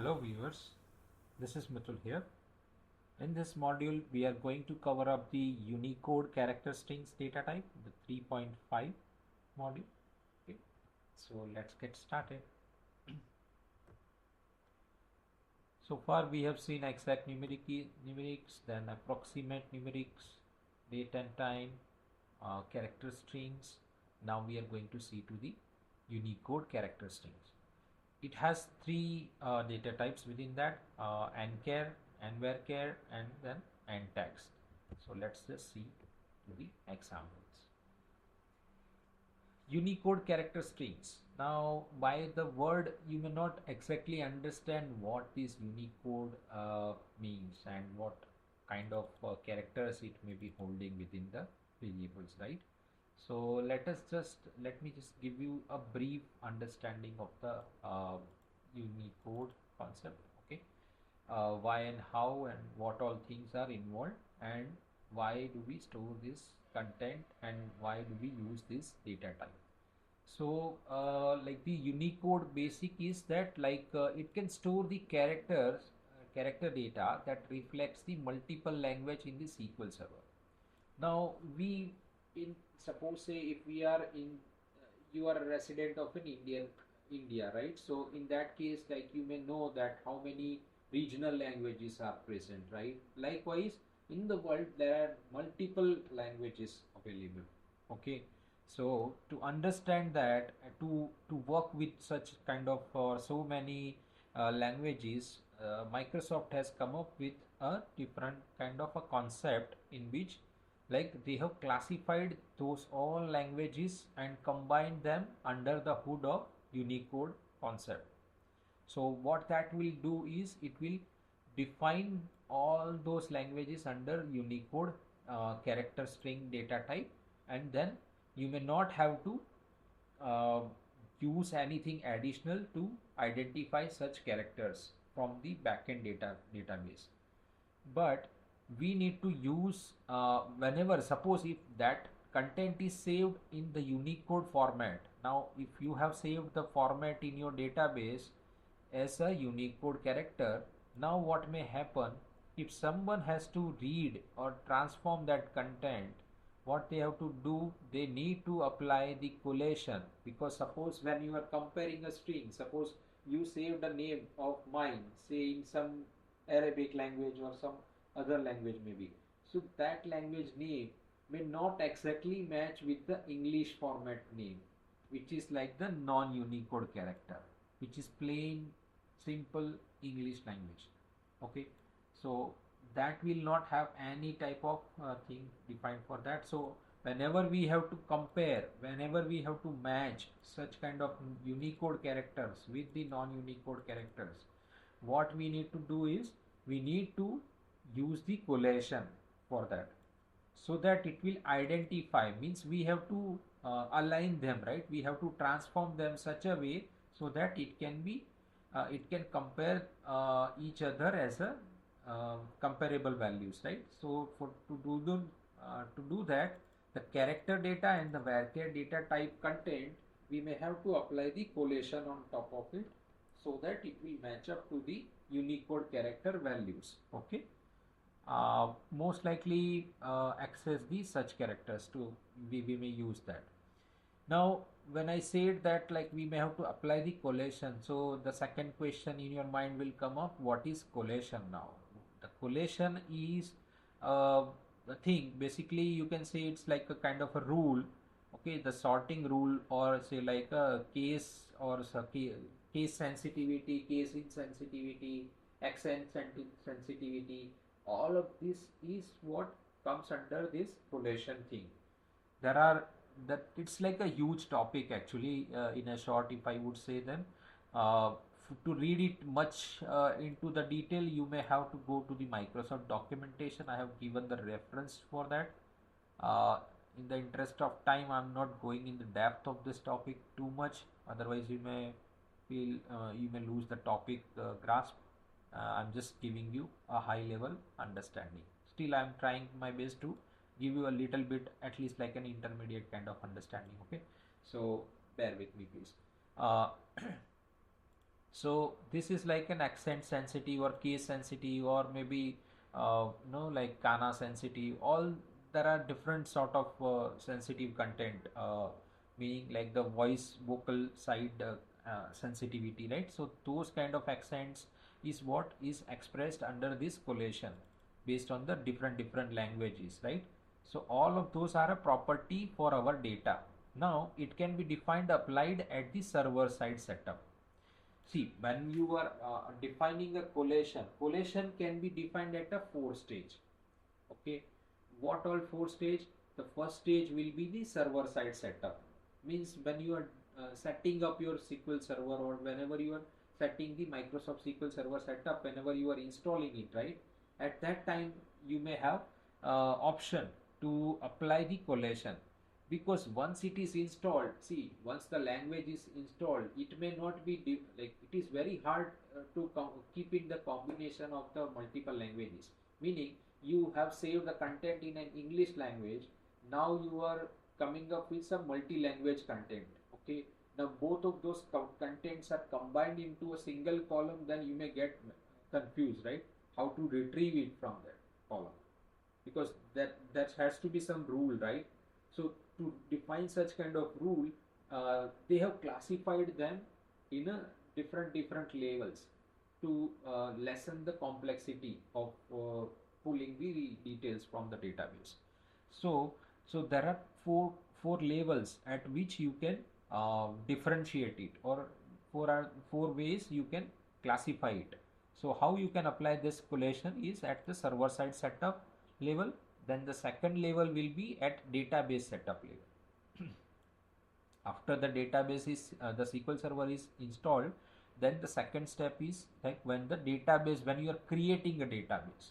Hello viewers, this is Mitul here. In this module, we are going to cover up the Unicode character strings data type, the 3.5 module. Okay, so let's get started. So far we have seen exact numerics, then approximate numerics, date and time, character strings. Now we are going to see to the Unicode character strings. It has three data types within that, nchar, nvarchar, and then ntext. So let's just see the examples. Unicode character strings. Now by the word you may not exactly understand what this Unicode means and what kind of characters it may be holding within the variables, right? So let me just give you a brief understanding of the Unicode concept. Okay, why and how and what all things are involved, and why do we store this content, and why do we use this data type. So like the Unicode basic is that it can store the character data that reflects the multiple language in the SQL server. Now we in suppose say if we are in you are a resident of an India, right? So in that case, like, you may know that how many regional languages are present, right? Likewise, in the world there are multiple languages available. Okay, so to understand that, to work with such kind of so many languages, Microsoft has come up with a different kind of a concept in which, like, they have classified those all languages and combined them under the hood of Unicode concept. So what that will do is it will define all those languages under Unicode character string data type, and then you may not have to uh, use anything additional to identify such characters from the backend database. But we need to use whenever, suppose if that content is saved in the Unicode format. Now if you have saved the format in your database as a Unicode character, now what may happen, if someone has to read or transform that content, what they have to do, they need to apply the collation. Because suppose when you are comparing a string, suppose you saved a name of mine, say in some Arabic language or some other language maybe, so that language name may not exactly match with the English format name, which is like the non-Unicode character, which is plain simple English language. Okay, so that will not have any type of thing defined for that. So whenever we have to compare, whenever we have to match such kind of Unicode characters with the non-Unicode characters, what we need to do is we need to use the collation for that, so that it will identify, means we have to align them, right? We have to transform them such a way so that it can be it can compare each other as a comparable values, right? So for to do that, the character data and the varchar data type content, we may have to apply the collation on top of it, so that it will match up to the Unicode character values. Okay, most likely access the such characters to we may use that. Now when I said that, like, we may have to apply the collation, so the second question in your mind will come up, what is collation? Now the collation is the thing, basically you can say it's like a kind of a rule. Okay, the sorting rule, or say like a case, or case sensitivity, case insensitivity, accent sensitivity, all of this is what comes under this collation thing. There are that it's like a huge topic actually. In a short, if I would say, then to read it much into the detail, you may have to go to the Microsoft documentation. I have given the reference for that. In the interest of time, I'm not going in the depth of this topic too much, otherwise you may feel you may lose the topic grasp. I'm just giving you a high level understanding. Still I'm trying my best to give you a little bit, at least like an intermediate kind of understanding. Okay, so bear with me please. So this is like an accent sensitive or case sensitive, or maybe like kana sensitive. All there are different sort of sensitive content, meaning like the voice vocal side sensitivity, right? So those kind of accents is what is expressed under this collation based on the different languages, right? So all of those are a property for our data. Now it can be defined applied at the server side setup. See, when you are defining a collation can be defined at a 4 stage. Okay, what all 4 stage? The first stage will be the server side setup. Means when you are setting up your SQL server, or whenever you are setting the Microsoft SQL server setup, whenever you are installing it, right? At that time, you may have option to apply the collation, because once it is installed, see, once the language is installed, it may not be like it is very hard to keep in the combination of the multiple languages. Meaning you have saved the content in an English language, now you are coming up with some multi-language content. Okay, now both of those contents are combined into a single column, then you may get confused, right? How to retrieve it from that column, because that has to be some rule, right? So to define such kind of rule, they have classified them in a different levels to lessen the complexity of pulling the details from the database. So there are four levels at which you can differentiate it, or four ways you can classify it. So how you can apply this collation is at the server side setup level. Then the second level will be at database setup level. After the database is the SQL server is installed, then the second step is like when you are creating a database.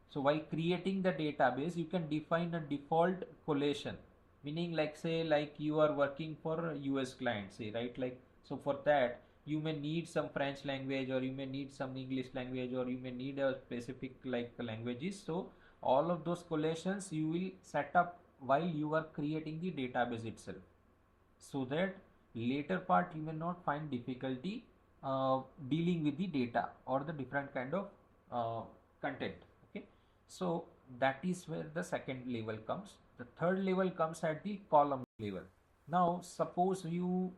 So while creating the database, you can define a default collation, meaning like say like you are working for a US client, say, right? Like, so for that you may need some French language, or you may need some English language, or you may need a specific like languages. So all of those collations you will set up while you are creating the database itself, so that later part you may not find difficulty dealing with the data or the different kind of content. Okay, so that is where the second level comes. The third level comes at the column level. Now suppose you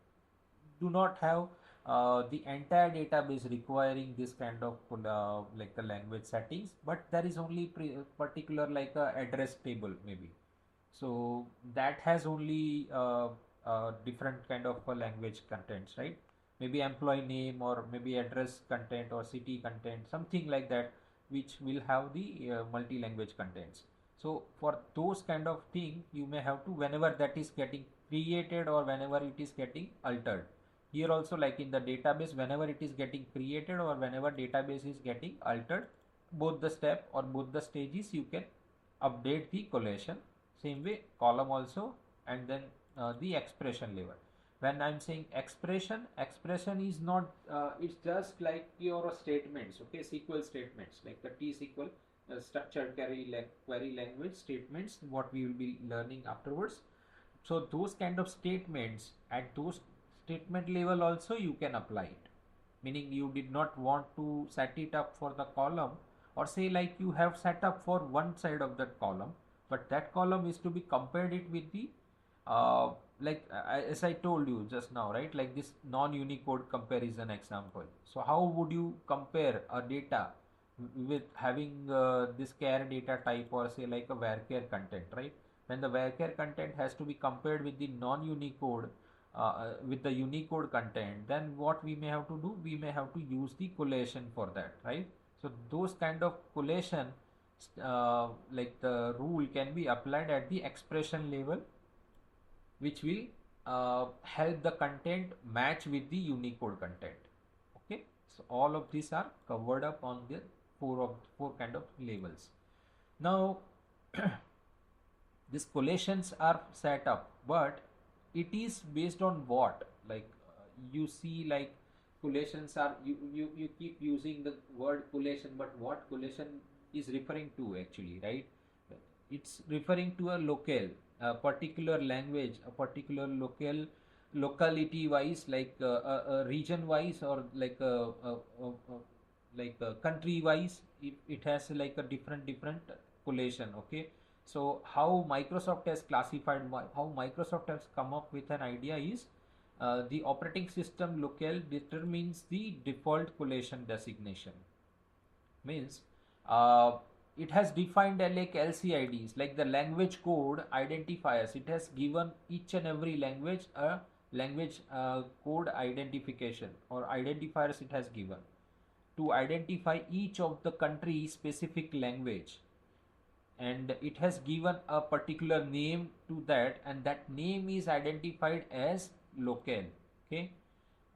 do not have the entire database requiring this kind of like the language settings, but there is only particular like a address table maybe. So that has only different kind of language contents, right? Maybe employee name, or maybe address content, or city content, something like that, which will have the multi-language contents. So for those kind of thing, you may have to, whenever that is getting created or whenever it is getting altered. Here also, like in the database, whenever it is getting created or whenever database is getting altered, both the step or both the stages you can update the collation. Same way column also, and then the expression level. When I'm saying expression is not it's just like your statements. Okay, SQL statements like the T-SQL structured query language statements, what we will be learning afterwards. So those kind of statements, at those statement level also you can apply it, meaning you did not want to set it up for the column, or say like you have set up for one side of that column, but that column is to be compared it with the as I told you just now, right? Like this non-Unicode comparison example. So how would you compare a data with having this char data type, or say like a varchar content, right? When the varchar content has to be compared with the non-Unicode with the Unicode content, then what we may have to do, we may have to use the collation for that, right? So those kind of collation like the rule can be applied at the expression level, which will help the content match with the Unicode content. Okay, so all of these are covered up on the four kind of labels. Now these collations are set up, but it is based on what, like you see like collations are, you keep using the word collation, but what collation is referring to actually, right? It's referring to a locale, a particular language, a particular locale locality wise, like region wise, or like country wise, it has like a different collation. Okay, so how Microsoft has classified, how Microsoft has come up with an idea is, the operating system locale determines the default collation designation. Means it has defined like LCIDs, like the language code identifiers. It has given each and every language a language code identification or identifiers. It has given to identify each of the country specific language, and it has given a particular name to that, and that name is identified as locale. Okay,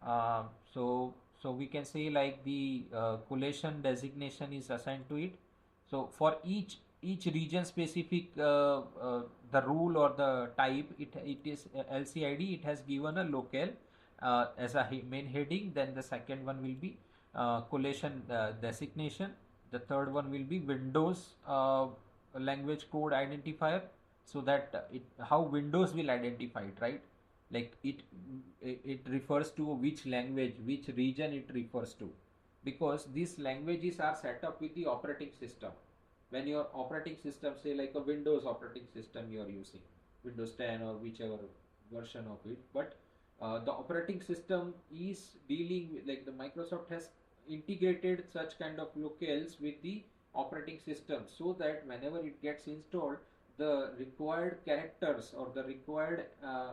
uh, so so we can say like the collation designation is assigned to it. So for each region specific the rule or the type, it is LCID, it has given a locale as a main heading. Then the second one will be collation designation. The third one will be Windows language code identifier, so that it how Windows will identify it, right? Like it refers to which language, which region it refers to, because these languages are set up with the operating system. When your operating system, say like a Windows operating system you are using, Windows 10 or whichever version of it, but the operating system is dealing with, like the Microsoft has integrated such kind of locales with the operating system, so that whenever it gets installed, the required characters or the required uh,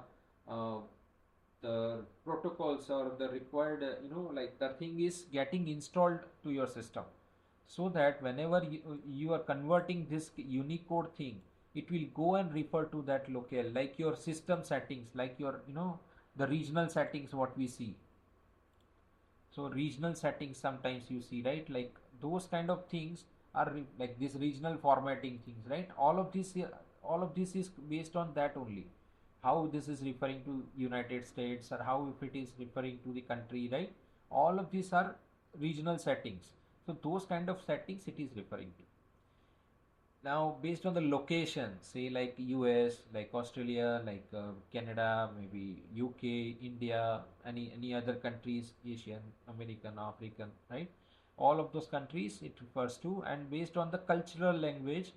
the protocols or the required like the thing is getting installed to your system, so that whenever you are converting this Unicode thing, it will go and refer to that locale, like your system settings, like your the regional settings what we see. So regional settings sometimes you see, right? Like those kind of things are like this regional formatting things, right? All of this is based on that only, how this is referring to United States, or how if it is referring to the country, right? All of these are regional settings. So those kind of settings it is referring to. Now based on the location, say like US, like Australia, like Canada, maybe UK, India, any other countries, Asian, American, African, right? All of those countries it refers to, and based on the cultural language,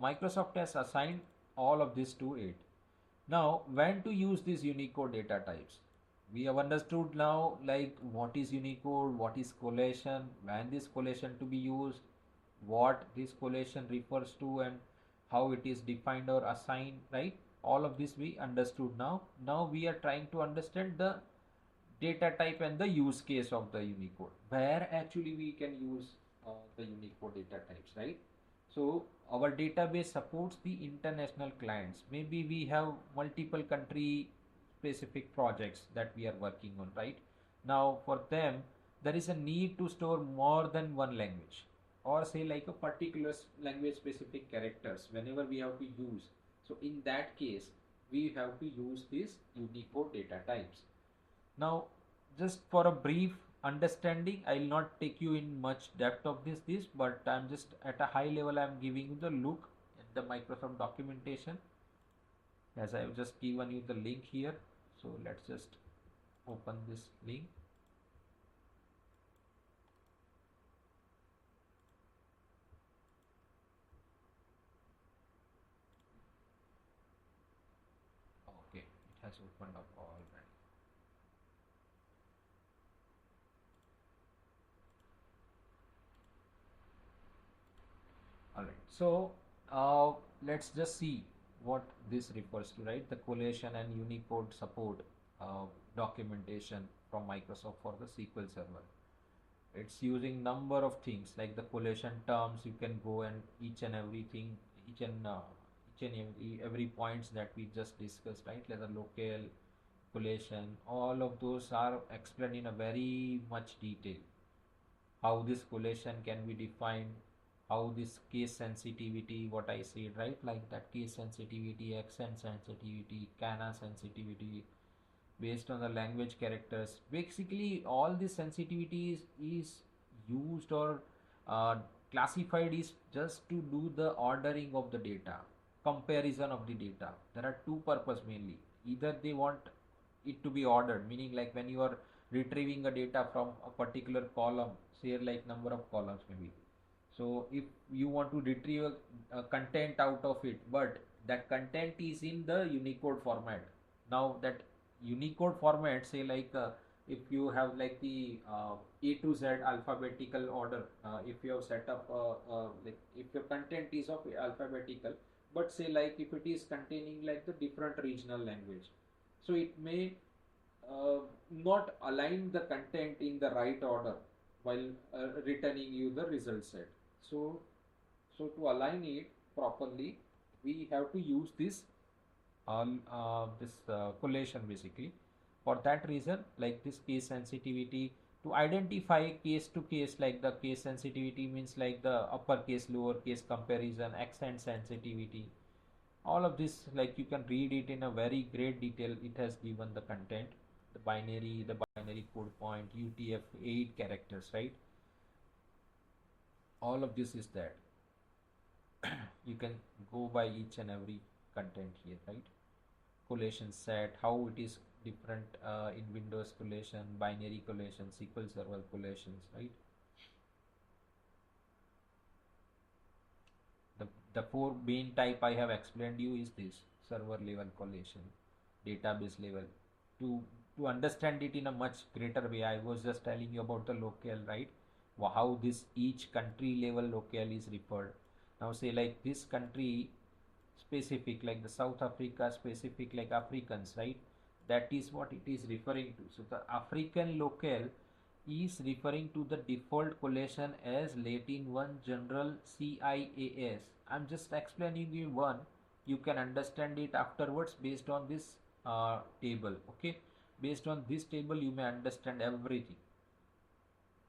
Microsoft has assigned all of this to it. Now, when to use these Unicode data types? We have understood now like what is Unicode, what is collation, when this collation to be used, what this collation refers to, and how it is defined or assigned, right? All of this we understood now. Now we are trying to understand the data type and the use case of the Unicode, where actually we can use the Unicode data types, right? So our database supports the international clients. Maybe we have multiple country specific projects that we are working on, right? Now for them, there is a need to store more than one language, or say like a particular language specific characters whenever we have to use. So in that case, we have to use these Unicode data types. Now, just for a brief understanding, I will not take you in much depth of this, but I'm just at a high level, I'm giving you the look at the Microsoft documentation, as I have just given you the link here. So let's just open this link. Okay, it has opened up already. All right, so let's just see what this refers to, right? The collation and Unicode support documentation from Microsoft for the SQL Server. It's using number of things like the collation terms. You can go and each and everything, each and every points that we just discussed, right? Like the local collation, all of those are explained in a very much detail, how this collation can be defined, how this case sensitivity, what I said, right? Like that case sensitivity, accent sensitivity, CANA sensitivity, based on the language characters. Basically, all this sensitivity is used or uh, classified is just to do the ordering of the data, comparison of the data. There are two purpose mainly. Either they want it to be ordered, meaning like when you are retrieving a data from a particular column, say like number of columns maybe. So if you want to retrieve a content out of it, but that content is in the Unicode format. Now that Unicode format, say like if you have like the A to Z alphabetical order, if you have set up like if your content is of alphabetical, but say like if it is containing like the different regional language, so it may uh, not align the content in the right order while returning you the result set. So, so to align it properly, we have to use this collation basically. For that reason, like this case sensitivity, to identify case to case, like the case sensitivity means like the uppercase lowercase comparison, accent sensitivity, all of this like you can read it in a very great detail. It has given the content, the binary code point, UTF-8 characters, right? All of this is there. You can go by each and every content here, right? Collation set, how it is different in Windows collation, binary collation, SQL Server collations, right? The four main type I have explained you is this: server level collation, database level. To understand it in a much greater way, I was just telling you about the locale, right? How this each country level locale is referred. Now say like this country specific, like the South Africa specific, like Africans, right? That is what it is referring to. So the African locale is referring to the default collation as Latin 1 general CIAS. I'm just explaining you one. You can understand it afterwards based on this table. Okay, based on this table you may understand everything.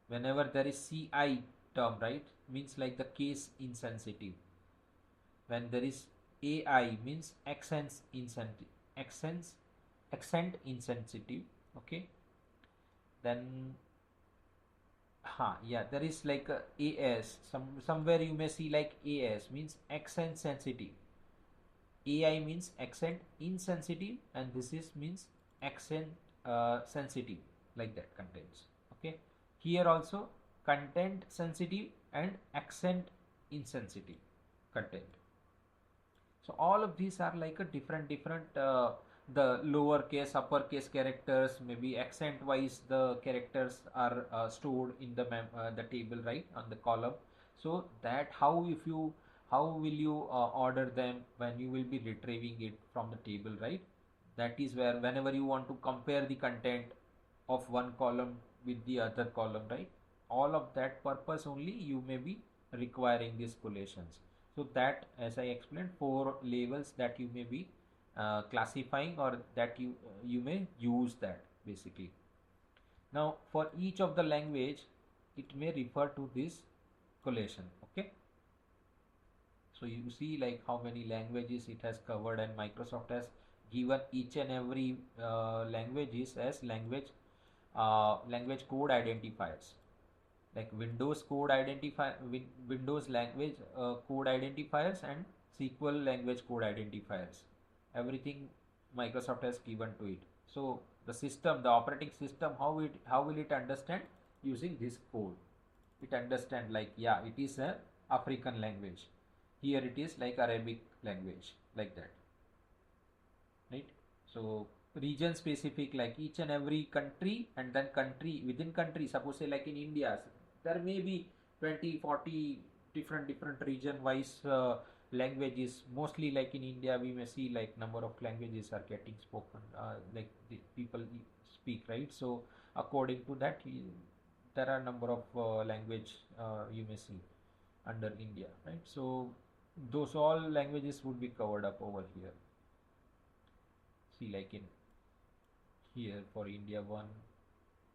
Whenever there is CI term, right, means like the case insensitive. When there is AI means accent insensitive, accent insensitive. Okay, then yeah, there is like a AS. Somewhere you may see like AS means accent sensitive. AI means accent insensitive, and this is means accent sensitive, like that contains. Okay, here also content sensitive and accent insensitive content. So all of these are like a different the lower case upper case characters, maybe accent wise the characters are stored in the table, right, on the column. So that how will you order them when you will be retrieving it from the table, right? That is where whenever you want to compare the content of one column with the other column, right, all of that purpose only you may be requiring these collations. So that, as I explained, four labels that you may be classifying, or that you may use that basically. Now for each of the language it may refer to this collation. Okay, so you see like how many languages it has covered, and Microsoft has given each and every languages as language code identifiers, like Windows code Windows language code identifiers, and SQL language code identifiers. Everything Microsoft has given to it. So the operating system, how will it understand using this code? It understand like, yeah, it is a African language. Here it is like Arabic language, like that, right? So region specific, like each and every country, and then country within country, suppose say like in India there may be 20 40 different region wise languages. Mostly like in India we may see like number of languages are getting spoken, like the people speak, right? So according to that there are number of language you may see under India, right? So those all languages would be covered up over here. See like in here for India one,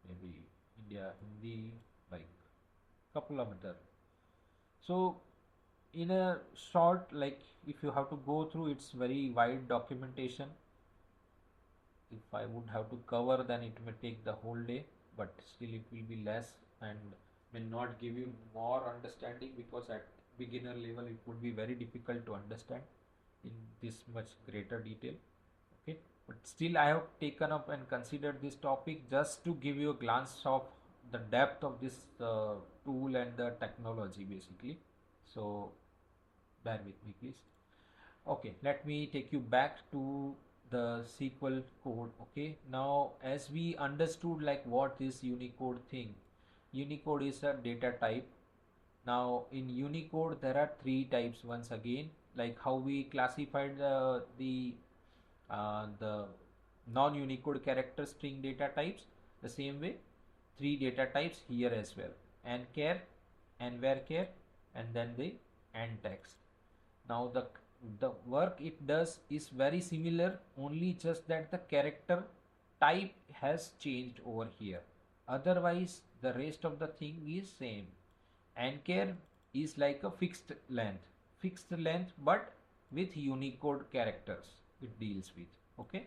maybe India Hindi, like couple of other. So in a short, like if you have to go through, it's very wide documentation. If I would have to cover, then it may take the whole day, but still it will be less and may not give you more understanding, because at beginner level it would be very difficult to understand in this much greater detail. Okay, But still I have taken up and considered this topic just to give you a glance of the depth of this tool and the technology basically. So bear with me please. Okay, let me take you back to the SQL code. Okay, now as we understood like what is Unicode thing, Unicode is a data type. Now in Unicode there are three types once again, like how we classified the non-Unicode character string data types. The same way, three data types here as well: nchar, nvarchar, and then the ntext. Now the work it does is very similar, only just that the character type has changed over here. Otherwise, the rest of the thing is same. Nchar is like a fixed length, but with Unicode characters it deals with. Okay.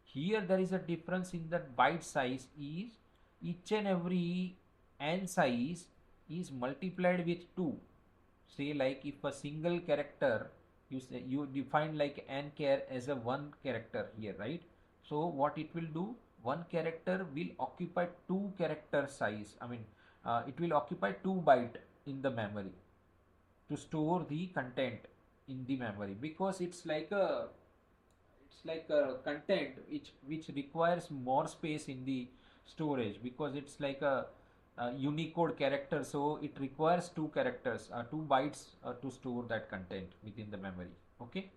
Here there is a difference in the byte size is each and every n size is multiplied with 2. Say like if a single character, you define like nchar as a one character here, right? So what it will do, one character will occupy two character size. I mean, it will occupy 2 byte in the memory to store the content in the memory, because it's like a content which requires more space in the storage, because it's like a Unicode character, so it requires 2 characters, 2 bytes to store that content within the memory. Okay,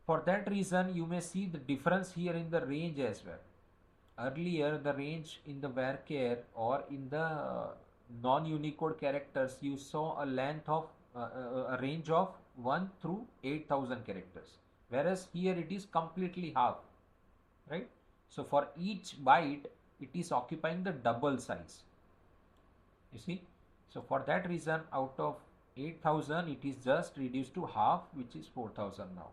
for that reason you may see the difference here in the range as well. Earlier the range in the varchar or in the non-Unicode characters, you saw a length of a range of 1 through 8000 characters, whereas here it is completely half, right? So for each byte it is occupying the double size, you see. So for that reason, out of 8000 it is just reduced to half, which is 4000 now.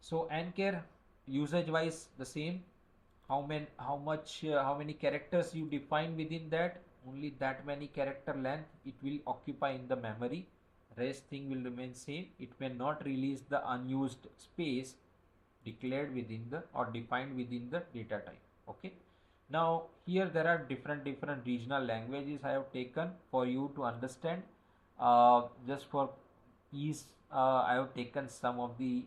So nchar usage wise the same. How many characters you define within that, only that many character length it will occupy in the memory. Rest thing will remain same. It may not release the unused space declared within the or defined within the data type. Okay, now here there are different regional languages I have taken for you to understand. Just for ease, I have taken some of the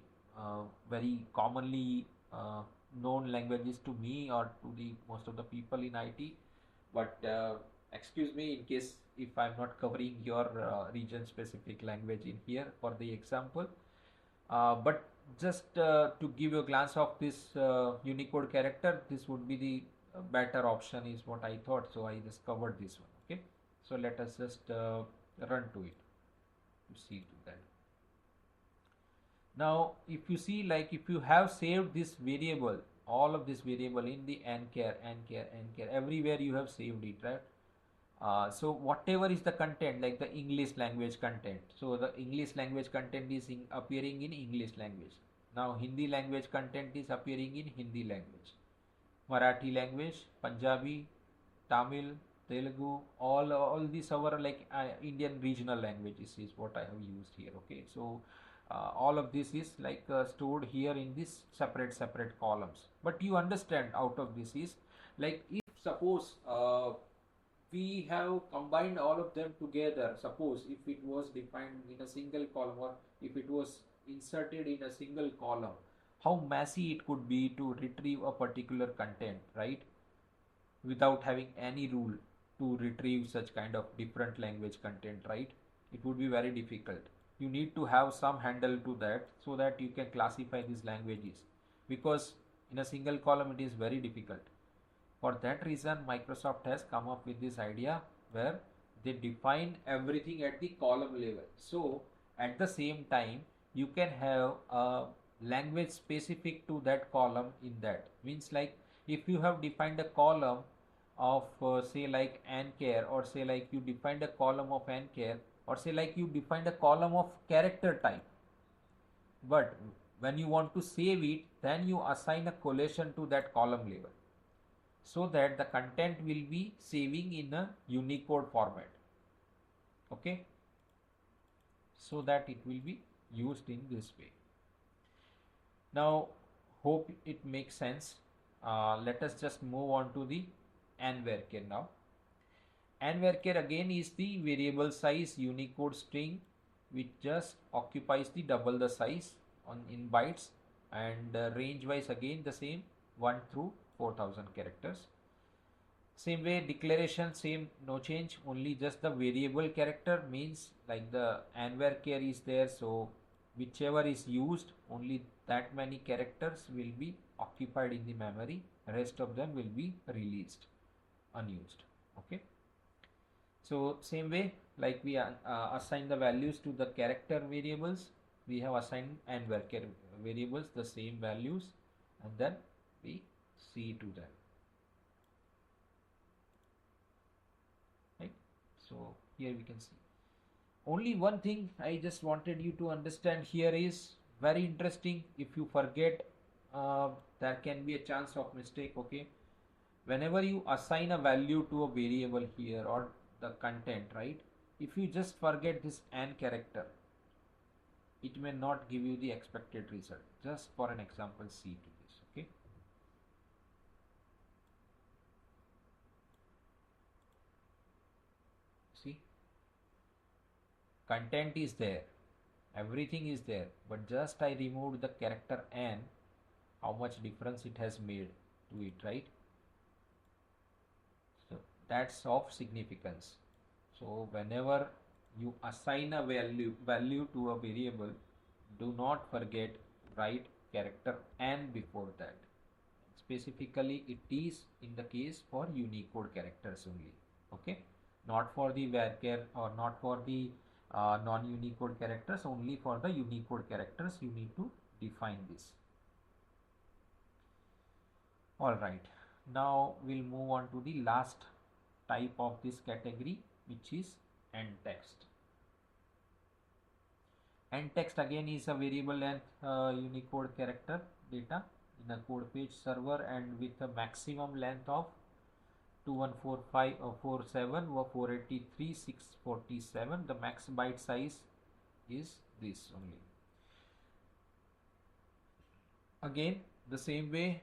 very commonly known languages to me or to the most of the people in IT. But excuse me in case if I'm not covering your region specific language in here for the example. But just to give you a glance of this Unicode character, this would be the better option is what I thought. So I just covered this one. Okay, so let us just run to it to see to that. Now if you see, like if you have saved this variable, all of this variable in the nchar, everywhere you have saved it, right? So whatever is the content, like the English language content, so the English language content is appearing in English language. Now Hindi language content is appearing in Hindi language, Marathi language, Punjabi, Tamil, Telugu, all these our like Indian regional languages is what I have used here. Okay, so all of this is like stored here in this separate columns. But you understand out of this is like if suppose we have combined all of them together, suppose if it was defined in a single column or if it was inserted in a single column, how messy it could be to retrieve a particular content, right? Without having any rule to retrieve such kind of different language content, right? It would be very difficult. You need to have some handle to that so that you can classify these languages, because in a single column it is very difficult. For that reason Microsoft has come up with this idea where they define everything at the column level. So at the same time you can have a language specific to that column in that. Means like if you have defined a column of say like nchar, or say like you defined a column of nchar, or say like you defined a column of character type, but when you want to save it, then you assign a collation to that column level so that the content will be saving in a Unicode format. Okay, so that it will be used in this way. Now Hope it makes sense. Let us just move on to the n varchar now. N varchar again is the variable size Unicode string which just occupies the double the size on in bytes, and range wise again the same 1 through 4000 characters. Same way declaration same, no change, only just the variable character means like the n varchar is there, so whichever is used only that many characters will be occupied in the memory, rest of them will be released unused. Okay, so same way like we assign the values to the character variables, we have assigned n varchar variables the same values, and then we see to them, right? So here we can see only one thing I just wanted you to understand here is very interesting. If you forget, there can be a chance of mistake. Okay, whenever you assign a value to a variable here or the content, right, if you just forget this n character, it may not give you the expected result. Just for an example, see to this. Okay, see, content is there, everything is there, but just I removed the character n, how much difference it has made to it, right? So that's of significance. So whenever you assign a value to a variable, do not forget write character n before that. Specifically it is in the case for Unicode characters only. Okay, not for the varchar or not for the non-Unicode characters, only for the Unicode characters you need to define this. All right, now we'll move on to the last type of this category, which is end text. End text again is a variable length Unicode character data in a code page server, and with a maximum length of 214547 or 483647. The max byte size is this only. Again the same way,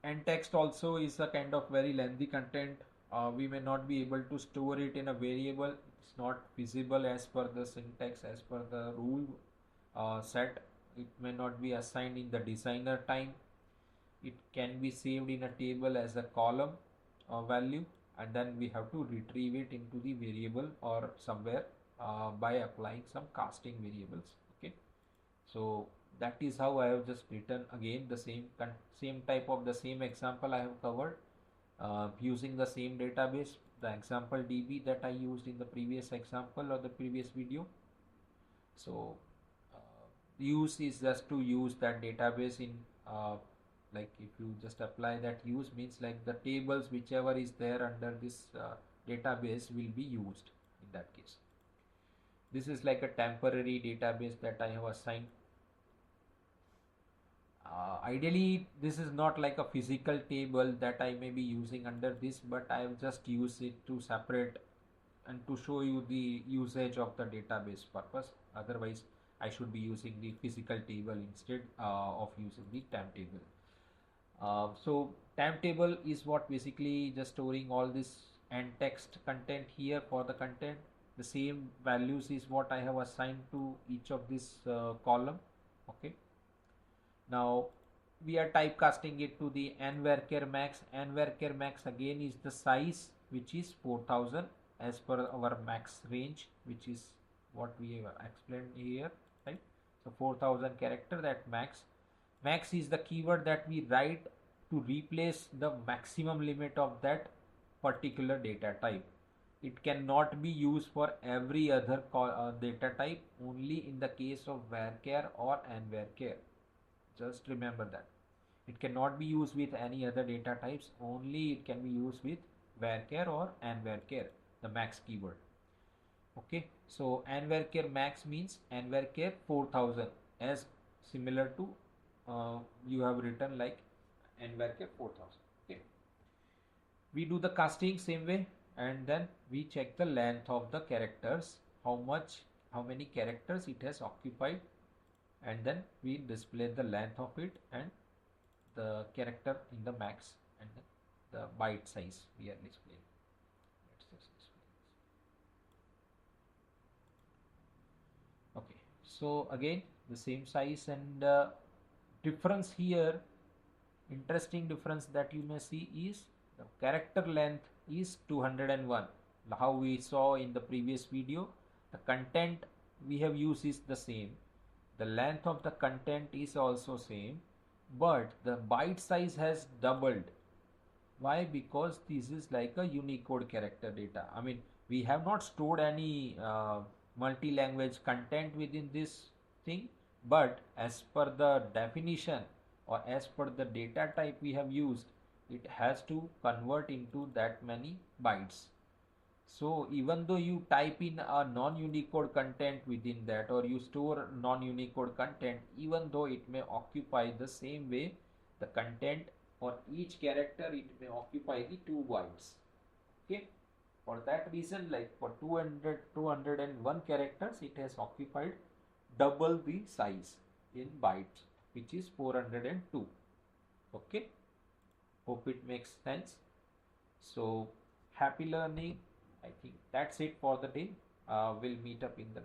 and text also is a kind of very lengthy content. We may not be able to store it in a variable, it's not feasible as per the syntax, as per the rule set. It may not be assigned in the designer time. It can be saved in a table as a column value, and then we have to retrieve it into the variable or somewhere by applying some casting variables. Okay, so that is how I have just written again the same type of the same example I have covered using the same database, the example DB that I used in the previous example or the previous video. So use is just to use that database in like if you just apply that use means like the tables whichever is there under this database will be used in that case. This is like a temporary database that I have assigned. Ideally this is not like a physical table that I may be using under this, but I have just used it to separate and to show you the usage of the database purpose. Otherwise I should be using the physical table instead of using the temp table. So temp table is what basically just storing all this and text content here for the content. The same values is what I have assigned to each of this column. Okay, now we are typecasting it to the n varchar max. N varchar max again is the size which is 4000 as per our max range, which is what we have explained here, right? So 4000 character, that max. Max is the keyword that we write to replace the maximum limit of that particular data type. It cannot be used for every other data type, only in the case of varchar or n varchar. Just remember that. It cannot be used with any other data types, only it can be used with varchar or n varchar, the max keyword. Okay, so n varchar max means n varchar 4000, as similar to you have written like n varchar 4000. Okay, we do the casting same way, and then we check the length of the characters, how many characters it has occupied and then we display the length of it and the character in the max, and the byte size we are displaying. Let's just display this. Okay, so again the same size, and difference here, interesting difference that you may see is the character length is 201. How we saw in the previous video, the content we have used is the same, the length of the content is also same, but the byte size has doubled. Why? Because this is like a Unicode character data. I mean, we have not stored any multi-language content within this thing, but as per the definition or as per the data type we have used, it has to convert into that many bytes. So even though you type in a non-Unicode content within that, or you store non-Unicode content, even though it may occupy the same way, the content for each character it may occupy the 2 bytes. Okay. For that reason, like for 201 characters, it has occupied double the size in bytes, which is 402. Okay. Hope it makes sense. So happy learning. I think that's it for the day. We'll meet up in the